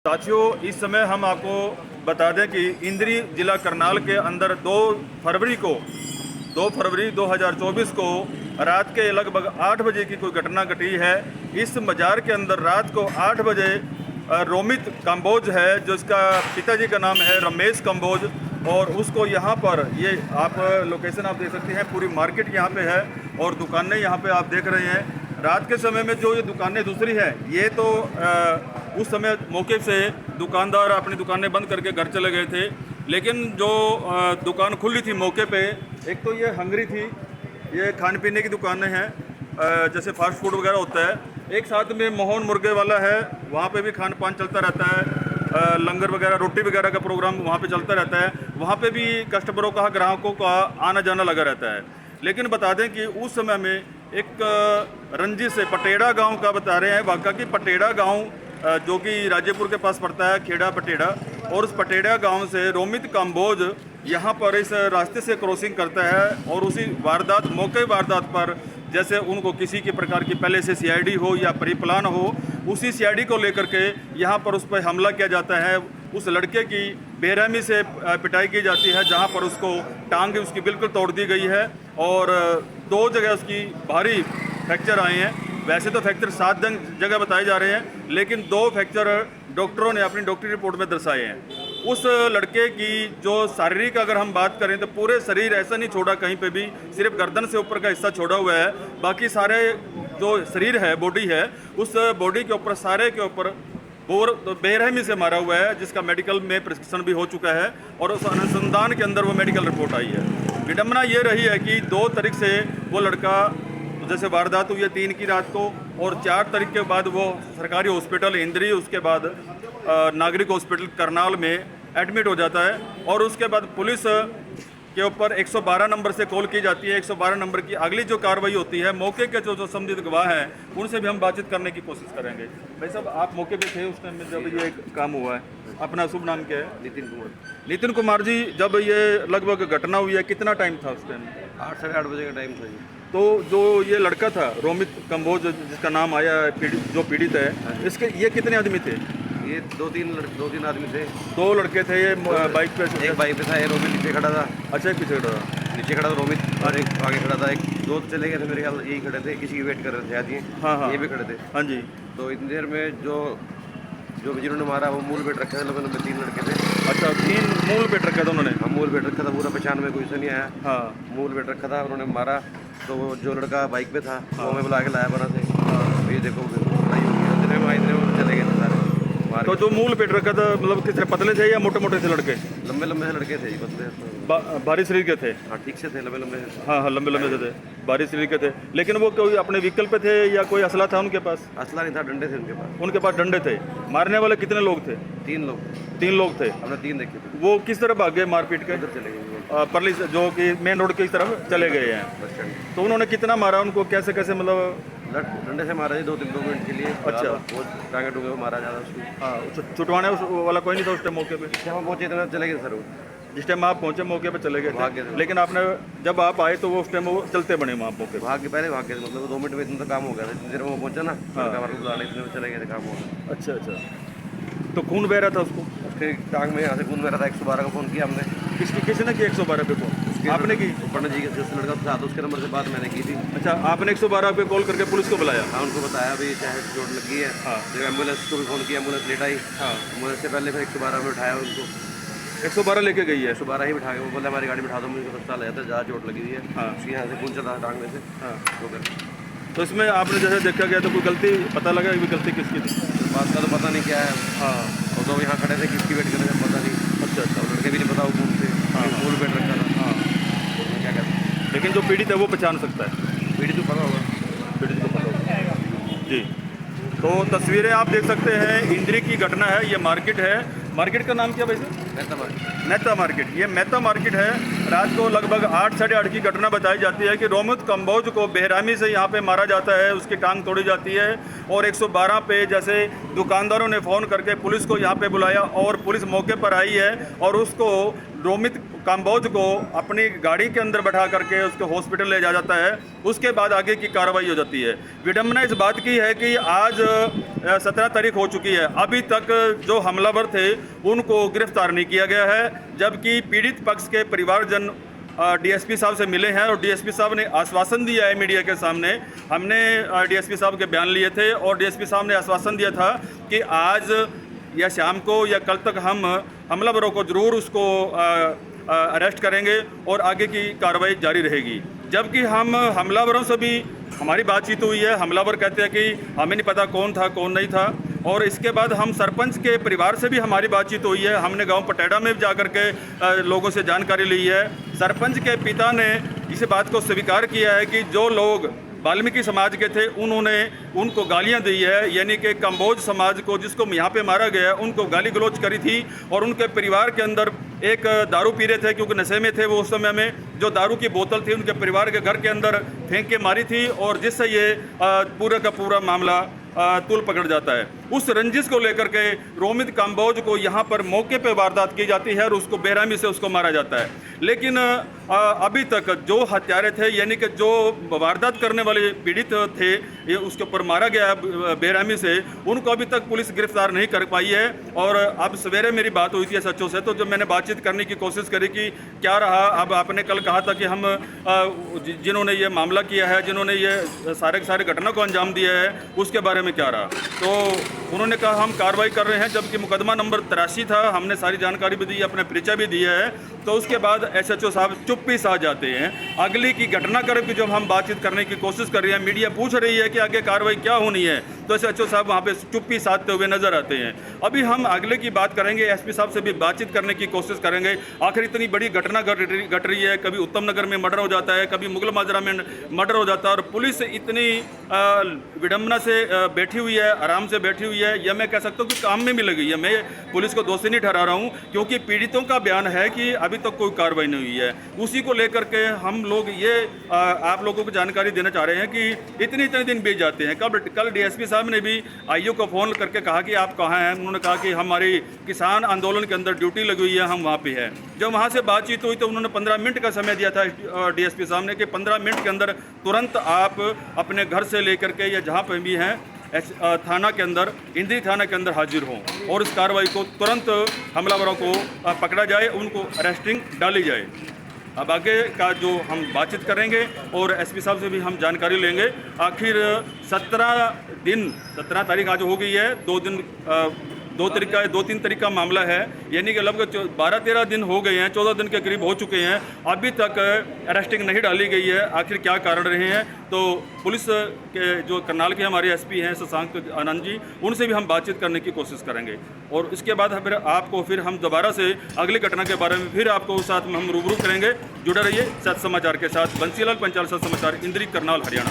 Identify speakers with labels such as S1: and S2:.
S1: साथियों, इस समय हम आपको बता दें कि इंद्री जिला करनाल के अंदर 2 फरवरी 2024 को रात के लगभग 8 बजे की कोई घटना घटी है। इस मजार के अंदर रात को 8 बजे रोमित कंबोज है, जिसका पिताजी का नाम है रमेश कंबोज, और उसको यहाँ पर ये आप लोकेशन आप देख सकते हैं, पूरी मार्केट यहाँ पे है और दुकानें यहाँ पे आप देख रहे हैं। रात के समय में जो ये दुकानें दूसरी हैं, ये तो उस समय मौके से दुकानदार अपनी दुकानें बंद करके घर चले गए थे, लेकिन जो दुकान खुली थी मौके पे, एक तो ये हंगरी थी, ये खाने पीने की दुकानें हैं, जैसे फास्ट फूड वगैरह होता है। एक साथ में मोहन मुर्गे वाला है, वहाँ पे भी खान पान चलता रहता है, लंगर वगैरह रोटी वगैरह का प्रोग्राम वहाँ पे चलता रहता है। वहाँ पे भी कस्टमरों का, ग्राहकों का आना जाना लगा रहता है। लेकिन बता दें कि उस समय में एक रंजिश से पटेड़ा गांव का बता रहे हैं वाक़ा कि पटेड़ा गांव जो कि राजेपुर के पास पड़ता है, खेड़ा पटेड़ा, और उस पटेड़ा गांव से रोमित कंबोज यहाँ पर इस रास्ते से क्रॉसिंग करता है और उसी वारदात मौके वारदात पर, जैसे उनको किसी की प्रकार की पहले से सीआईडी हो या प्री प्लान हो, उसी सीआईडी को लेकर के यहाँ पर उस पर हमला किया जाता है। उस लड़के की बेरहमी से पिटाई की जाती है, जहाँ पर उसको टांग उसकी बिल्कुल तोड़ दी गई है और 2 जगह उसकी भारी फ्रैक्चर आए हैं। वैसे तो फ्रैक्चर 7 जगह बताए जा रहे हैं, लेकिन 2 फ्रैक्चर डॉक्टरों ने अपनी डॉक्टरी रिपोर्ट में दर्शाए हैं। उस लड़के की जो शारीरिक अगर हम बात करें तो पूरे शरीर ऐसा नहीं छोड़ा कहीं पे भी, सिर्फ गर्दन से ऊपर का हिस्सा छोड़ा हुआ है। बाकी सारे जो शरीर है, बॉडी है, उस बॉडी के ऊपर सारे के ऊपर बेरहमी से मारा हुआ है, जिसका मेडिकल में प्रिस्क्रिप्शन भी हो चुका है और उस अनुसंधान के अंदर वो मेडिकल रिपोर्ट आई है। विडम्बना ये रही है कि 2 तारीख से वो लड़का, जैसे वारदात हुई है 3 की रात को, और 4 तारीख के बाद वो सरकारी हॉस्पिटल इंद्री, उसके बाद नागरिक हॉस्पिटल करनाल में एडमिट हो जाता है और उसके बाद पुलिस के ऊपर 112 नंबर से कॉल की जाती है। 112 नंबर की अगली जो कार्रवाई होती है, मौके के जो संबंधित गवाह हैं उनसे भी हम बातचीत करने की कोशिश करेंगे। भाई साहब, आप मौके पे थे उस टाइम में जब ये काम हुआ है? अपना शुभ नाम क्या है?
S2: नितिन कुमार।
S1: नितिन कुमार जी, जब ये लगभग घटना हुई है कितना टाइम था उस टाइम?
S2: 8 साढ़े 8 बजे का टाइम था जी।
S1: तो जो ये लड़का था रोमित कंबोज, जिसका नाम आया जो पीड़ित है, इसके ये कितने आदमी थे?
S2: ये 2-3 आदमी थे।
S1: 2 लड़के थे ये बाइक पे?
S2: एक बाइक पे था, ये रोमित नीचे खड़ा था।
S1: अच्छा, एक पीछे खड़ा था?
S2: नीचे खड़ा था रोमित और एक आगे खड़ा था। एक 2 चले गए थे मेरे ख्याल, यही खड़े थे, किसी की वेट कर रहे थे शायद ये।
S1: हाँ,
S2: ये भी खड़े थे।
S1: हाँ जी।
S2: तो इतनी देर में जो जिन्होंने मारा वो मूल पेट रखे थे, लंबे 3 लड़के थे।
S1: अच्छा, 3 मूल पेट रखा था उन्होंने?
S2: हाँ, मूल पेट रखा था पूरा, पहचान में कोई से नहीं आया।
S1: हाँ,
S2: मूल पेट रखा था, उन्होंने मारा। तो वो जो लड़का बाइक पे था वो मैं बुला के लाया बना से। ये देखो लड़ाई हो गई, इतने में चले गए थे सारे।
S1: तो जो मूल पेट रखा था, मतलब किस तरह पतले थे या मोटे मोटे थे लड़के?
S2: लंबे से लड़के थे, पतले
S1: भारी शरीर के थे?
S2: हाँ, ठीक से थे, लंबे।
S1: हाँ, लंबे से थे, भारी शरीर के थे। लेकिन वो कोई अपने व्हीकल पे थे या कोई असला था उनके पास?
S2: असला नहीं था, डंडे थे उनके पास।
S1: उनके पास डंडे थे। मारने वाले कितने लोग थे?
S2: 3 लोग।
S1: 3 लोग थे।
S2: हमने 3 देखे थे।
S1: वो किस तरह भाग गए मारपीट के?
S2: उधर चले गए
S1: परली जो कि मेन रोड की तरफ चले गए हैं।
S2: Bus stand.
S1: तो उन्होंने कितना मारा उनको, कैसे मतलब?
S2: डंडे से मारा जी, 2 मिनट के लिए।
S1: अच्छा।
S2: वो टांगे टूंगे को मारा ज़्यादा उसको।
S1: हाँ, छुटवाने वाला कोई नहीं था उस टाइम मौके पे?
S2: जब हम पहुँचे इतना चले गए सर वो।
S1: जिस टाइम आप पहुंचे मौके पे चले गए
S2: भाग गए
S1: थे,
S2: थे।
S1: लेकिन आपने जब आप आए तो वो उस टाइम वो चलते बने वहाँ मौके पे?
S2: पहले भाग गए थे, मतलब 2 मिनट में इतना तो काम हो गया था। जितनी देर में वो पहुँचा ना, हमारे को बुलाने, इतने में चले गए थे, काम हो गया।
S1: अच्छा। तो खून बह रहा था उसको?
S2: उसके टांग में यहाँ से खून बह रहा था। 112 को फ़ोन किया हमने।
S1: किसी ने किया 112 पे फोन? आपने की?
S2: पंडित जी के जिस लड़का था उसके नंबर से बात मैंने की थी।
S1: अच्छा, आपने 112 पे कॉल करके पुलिस को बुलाया?
S2: हाँ, उनको बताया भी चाहे चोट लगी है।
S1: हाँ।
S2: जब एम्बुलेंस को भी फ़ोन किया, एम्बुलेंस लेट आई।
S1: हाँ।
S2: एम्बुलेंस से पहले फिर 112 में उठाया उनको।
S1: 112 लेके गई है?
S2: 112 ही बिठा के, वो बोला हमारी गाड़ी बिठा दो, मुझे अस्पताल आया था, ज़्यादा चोट लगी हुई है।
S1: हाँ।
S2: उसकी यहाँ से खून चला टांग में से।
S1: हाँ।
S2: वो कर
S1: तो इसमें आपने जैसे देखा गया तो कोई गलती पता लगा कि गलती किसकी थी?
S2: बात का तो पता नहीं क्या है।
S1: हाँ।
S2: और तो यहाँ खड़े थे, किसकी वेट कर रहे थे पता नहीं।
S1: अच्छा।
S2: लड़के भी नहीं पता वो कौन थे।
S1: हाँ।
S2: फूल पेट रखा था।
S1: हाँ।
S2: क्या कहते हैं,
S1: लेकिन जो पीड़ित है वो पहचान सकता है?
S2: पीढ़ी तो पता होगा।
S1: पीड़ित को पता होगा जी। तो तस्वीरें आप देख सकते हैं, इंद्री की घटना है। ये मार्केट है, मार्केट का नाम क्या वैसे?
S2: मेहता मार्केट।
S1: मेहता मार्केट। ये मेहता मार्केट है, रात को लगभग 8 साढ़े 8 की घटना बताई जाती है कि रोमित कंबोज को बेरहमी से यहाँ पे मारा जाता है, उसकी टांग तोड़ी जाती है और 112 पे जैसे दुकानदारों ने फ़ोन करके पुलिस को यहाँ पे बुलाया और पुलिस मौके पर आई है और उसको रोमित कंबोज को अपनी गाड़ी के अंदर बैठा करके उसको हॉस्पिटल ले जाया जाता है। उसके बाद आगे की कार्रवाई हो जाती है। विडम्बना इस बात की है कि आज 17 तारीख हो चुकी है, अभी तक जो हमलावर थे उनको गिरफ्तार नहीं किया गया है, जबकि पीड़ित पक्ष के परिवारजन डीएसपी साहब से मिले हैं और डीएसपी साहब ने आश्वासन दिया है मीडिया के सामने। हमने डीएसपी साहब के बयान लिए थे और डीएसपी साहब ने आश्वासन दिया था कि आज या शाम को या कल तक हम हमलावरों को ज़रूर उसको अरेस्ट करेंगे और आगे की कार्रवाई जारी रहेगी। जबकि हम हमलावरों से भी हमारी बातचीत हुई है। हमलावर कहते हैं कि हमें नहीं पता कौन था कौन नहीं था। और इसके बाद हम सरपंच के परिवार से भी हमारी बातचीत हुई है। हमने गांव पटेड़ा में जा कर के लोगों से जानकारी ली है। सरपंच के पिता ने इस बात को स्वीकार किया है कि जो लोग वाल्मीकि समाज के थे उन्होंने उनको गालियां दी है, यानी कि कंबोज समाज को जिसको यहाँ पे मारा गया उनको गाली गलौज करी थी और उनके परिवार के अंदर एक दारू पी रहे थे क्योंकि नशे में थे वो उस समय में, जो दारू की बोतल थी उनके परिवार के घर के अंदर फेंक के मारी थी और जिससे ये पूरा का पूरा मामला तुल पकड़ जाता है। उस रंजिश को लेकर के रोमित कंबोज को यहाँ पर मौके पे वारदात की जाती है और उसको बेरहमी से उसको मारा जाता है। लेकिन अभी तक जो हत्यारे थे, यानी कि जो वारदात करने वाले पीड़ित थे, ये उसके ऊपर मारा गया बेरहमी से, उनको अभी तक पुलिस गिरफ्तार नहीं कर पाई है। और अब सवेरे मेरी बात हुई थी सच्चों से, तो जब मैंने बातचीत करने की कोशिश करी कि क्या रहा, अब आपने कल कहा था कि हम जिन्होंने ये मामला किया है, जिन्होंने ये सारे के सारे घटना को अंजाम दिया है, उसके बारे में क्या रहा, तो उन्होंने कहा हम कार्रवाई कर रहे हैं। जबकि मुकदमा नंबर 83 था, हमने सारी जानकारी भी दी, अपने परिचय भी दिया है। तो उसके बाद एसएचओ साहब चुप्पी सा जाते हैं। अगली की घटनाक्रम की जब हम बातचीत करने की कोशिश कर रहे हैं, मीडिया पूछ रही है कि आगे कार्रवाई क्या होनी है, तो एसएचओ साहब वहाँ पे चुप्पी साधते हुए नजर आते हैं। अभी हम अगले की बात करेंगे, एसपी साहब से भी बातचीत करने की कोशिश करेंगे। आखिर इतनी बड़ी घटना घट रही है, कभी उत्तम नगर में मर्डर हो जाता है, कभी मुगल माजरा में मर्डर हो जाता है, और पुलिस इतनी विडम्बना से बैठी हुई है, आराम से बैठी हुई है, या मैं कह सकता हूँ कि काम में भी लगी है। मैं पुलिस को दोषी नहीं ठहरा रहा हूँ, क्योंकि पीड़ितों का बयान है कि अभी तक कोई कार्रवाई नहीं हुई है। उसी को लेकर के हम लोग ये आप लोगों को जानकारी देना चाह रहे हैं कि इतने दिन बीत जाते हैं। कल डीएसपी साहब ने भी आईओ को फ़ोन करके कहा कि आप कहाँ हैं। उन्होंने कहा कि हमारी किसान आंदोलन के अंदर ड्यूटी लगी हुई है, हम वहाँ पे हैं। जब वहाँ से बातचीत हुई तो उन्होंने 15 मिनट का समय दिया था डीएसपी साहब ने कि 15 मिनट के अंदर तुरंत आप अपने घर से लेकर के या जहाँ पर भी हैं थाना के अंदर, इंद्री थाना के अंदर हाजिर हों और इस कार्रवाई को तुरंत हमलावरों को पकड़ा जाए, उनको अरेस्टिंग डाली जाए। अब आगे का जो हम बातचीत करेंगे और एसपी साहब से भी हम जानकारी लेंगे। आखिर 17 तारीख आज हो गई है, 2-3 तारीख का मामला है, यानी कि लगभग 12-13 दिन हो गए हैं, 14 दिन के करीब हो चुके हैं, अभी तक अरेस्टिंग नहीं डाली गई है। आखिर क्या कारण रहे हैं, तो पुलिस के जो करनाल के हमारे एसपी हैं शशांक आनंद जी, उनसे भी हम बातचीत करने की कोशिश करेंगे। और इसके बाद फिर आपको फिर हम दोबारा से अगली घटना के बारे में फिर आपको साथ में हम रूबरू करेंगे। जुड़े रहिए सच समाचार के साथ। बंसीलाल पंचाल, सच समाचार, इंद्री, करनाल, हरियाणा।